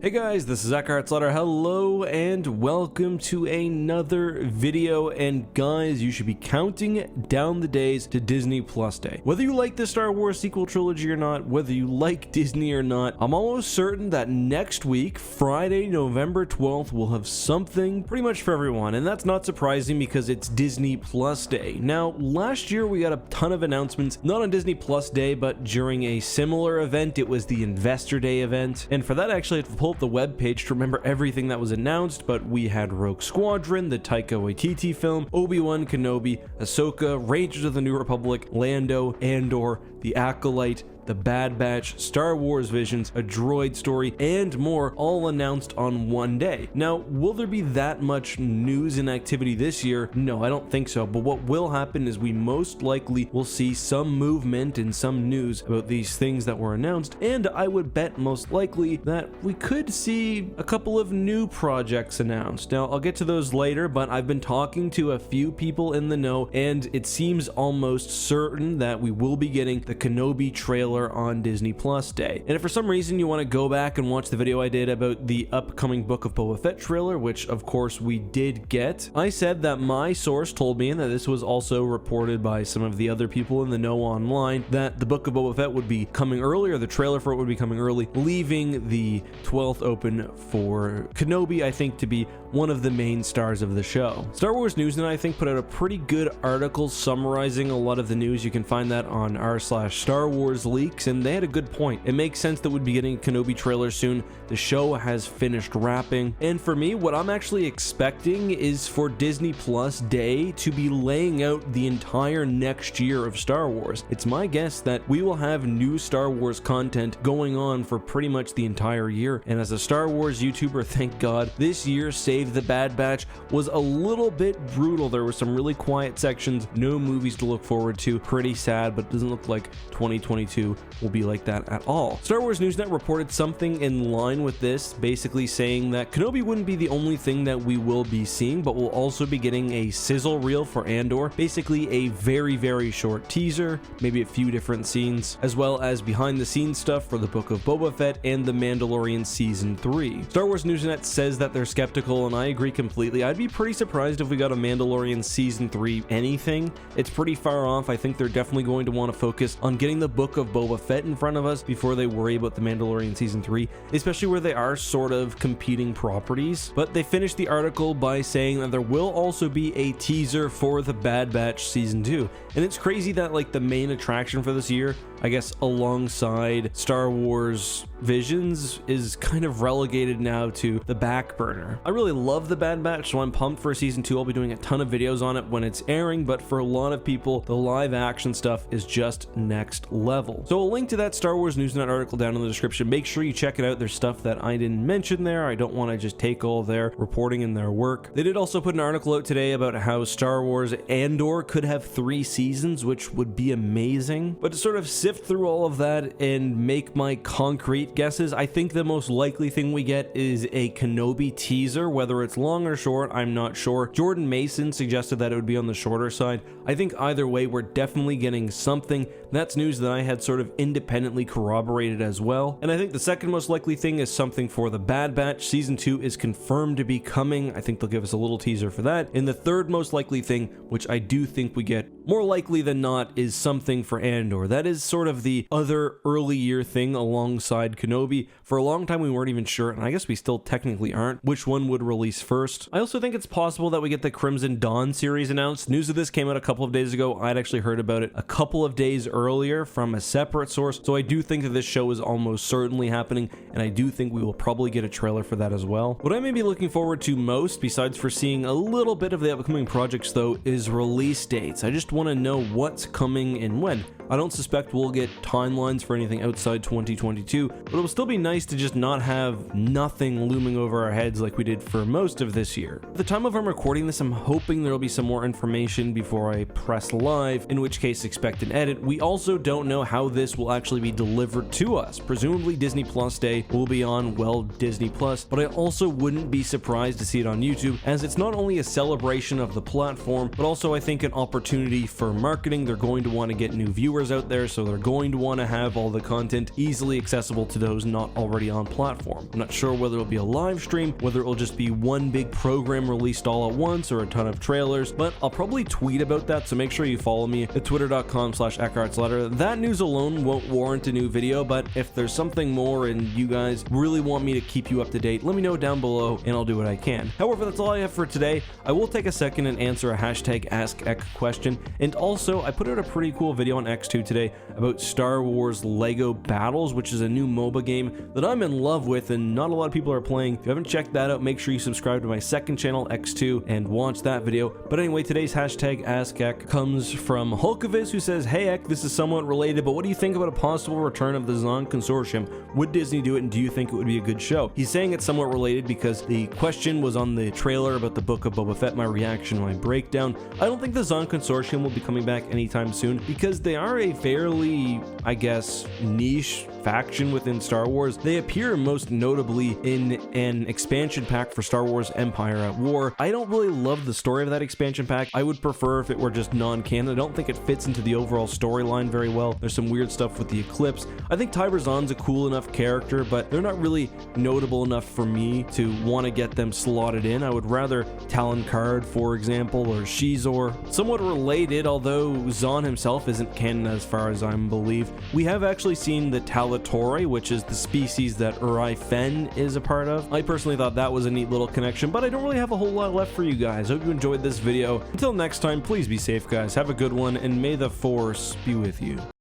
Hey guys, this is EckhartsLadder. Hello and welcome to another video. And guys, you should be counting down the days to Disney Plus Day. Whether you like the Star Wars sequel trilogy or not, whether you like Disney or not, I'm almost certain that next week, Friday, November 12th, we'll have something pretty much for everyone. And that's not surprising because it's Disney Plus Day. Now, last year we got a ton of announcements, not on Disney Plus Day, but during a similar event. It was the Investor Day event. And for that, actually, I had to pull up the web page to remember everything that was announced, but we had Rogue Squadron, the Taika Waititi film, Obi-Wan Kenobi, Ahsoka, Rangers of the New Republic, Lando, Andor, The Acolyte, The Bad Batch, Star Wars Visions, A Droid Story, and more, all announced on one day. Now, will there be that much news and activity this year? No, I don't think so, but what will happen is we most likely will see some movement and some news about these things that were announced, and I would bet most likely that we could see a couple of new projects announced. Now, I'll get to those later, but I've been talking to a few people in the know, and it seems almost certain that we will be getting the Kenobi trailer on Disney Plus Day. And if for some reason you want to go back and watch the video I did about the upcoming Book of Boba Fett trailer, which of course we did get, I said that my source told me, and that this was also reported by some of the other people in the know online, that the Book of Boba Fett would be coming early, or the trailer for it would be coming early, leaving the 12th open for Kenobi, I think, to be one of the main stars of the show. Star Wars Newsnet, I think, put out a pretty good article summarizing a lot of the news. You can find that on r/Star Wars Leaks, and they had a good point. It makes sense that we'd be getting a Kenobi trailer soon. The show has finished wrapping, and for me, what I'm actually expecting is for Disney Plus Day to be laying out the entire next year of Star Wars. It's my guess that we will have new Star Wars content going on for pretty much the entire year, and as a Star Wars YouTuber, thank God, this year Save the Bad Batch was a little bit brutal. There were some really quiet sections, no movies to look forward to, pretty sad, but it doesn't look like 2022 will be like that at all. Star Wars Newsnet reported something in line with this, basically saying that Kenobi wouldn't be the only thing that we will be seeing, but we'll also be getting a sizzle reel for Andor, basically a very, very short teaser, maybe a few different scenes, as well as behind the scenes stuff for the Book of Boba Fett and the Mandalorian Season 3. Star Wars Newsnet says that they're skeptical, and I agree completely. I'd be pretty surprised if we got a Mandalorian Season 3 anything. It's pretty far off. I think they're definitely going to want to focus on getting the Book of Boba Fett in front of us before they worry about the Mandalorian Season 3, especially where they are sort of competing properties. But they finished the article by saying that there will also be a teaser for the Bad Batch Season 2. And it's crazy that like the main attraction for this year, I guess alongside Star Wars Visions, is kind of relegated now to the back burner. I really love the Bad Batch, so I'm pumped for Season 2. I'll be doing a ton of videos on it when it's airing, but for a lot of people, the live action stuff is just next level. So I'll link to that Star Wars Newsnet article down in the description. Make sure you check it out. There's stuff that I didn't mention there. I don't want to just take all their reporting and their work. They did also put an article out today about how Star Wars Andor could have 3 seasons, which would be amazing. But to sort of sift through all of that and make my concrete guesses, I think the most likely thing we get is a Kenobi teaser. Whether it's long or short, I'm not sure. Jordan Mason suggested that it would be on the shorter side. I think either way, we're definitely getting something. That's news that I had sort of independently corroborated as well. And I think the second most likely thing is something for the Bad Batch. Season 2 is confirmed to be coming. I think they'll give us a little teaser for that. And the third most likely thing, which I do think we get more likely than not, is something for Andor. That is sort of the other early year thing alongside Kenobi. For a long time we weren't even sure, and I guess we still technically aren't, which one would release first. I also think it's possible that we get the Crimson Dawn series announced. News of this came out a couple of days ago. I'd actually heard about it a couple of days earlier from a separate source, so I do think that this show is almost certainly happening, and I do think we will probably get a trailer for that as well. What I may be looking forward to most, besides for seeing a little bit of the upcoming projects though, is release dates. I just want to know what's coming and when. I don't suspect we'll get timelines for anything outside 2022, but it will still be nice to just not have nothing looming over our heads like we did for most of this year. At the time of I'm recording this, I'm hoping there will be some more information before I press live, in which case expect an edit. We also don't know how this will actually be delivered to us. Presumably Disney Plus Day will be on, well, Disney Plus, but I also wouldn't be surprised to see it on YouTube, as it's not only a celebration of the platform, but also I think an opportunity for marketing. They're going to want to get new viewers subscribers out there, so they're going to want to have all the content easily accessible to those not already on platform. I'm not sure whether it'll be a live stream, whether it'll just be one big program released all at once, or a ton of trailers, but I'll probably tweet about that, so make sure you follow me at twitter.com/EckhartsLadder. That news alone won't warrant a new video, but if there's something more and you guys really want me to keep you up to date, let me know down below and I'll do what I can. However, that's all I have for today. I will take a second and answer a hashtag AskEck question, and also I put out a pretty cool video on X2 today about Star Wars Lego Battles, which is a new MOBA game that I'm in love with and not a lot of people are playing. If you haven't checked that out, make sure you subscribe to my second channel, X2, and watch that video. But anyway, today's hashtag AskEck comes from Hulkaviz, who says, "Hey Eck, this is somewhat related, but what do you think about a possible return of the Zon Consortium? Would Disney do it, and do you think it would be a good show?" He's saying it's somewhat related because the question was on the trailer about the Book of Boba Fett, my reaction, my breakdown. I don't think the Zon Consortium will be coming back anytime soon because they are a fairly, I guess, niche faction within Star Wars. They appear most notably in an expansion pack for Star Wars Empire at War. I don't really love the story of that expansion pack. I would prefer if it were just non-canon. I don't think it fits into the overall storyline very well. There's some weird stuff with the Eclipse. I think Tiber Zon's a cool enough character, but they're not really notable enough for me to want to get them slotted in. I would rather Talon Card, for example, or Shizor. Somewhat related, although Zon himself isn't canon as far as I believe. We have actually seen the Talatori, which is the species that Uri Fen is a part of. I personally thought that was a neat little connection, but I don't really have a whole lot left for you guys. Hope you enjoyed this video. Until next time, please be safe, guys. Have a good one, and may the Force be with you.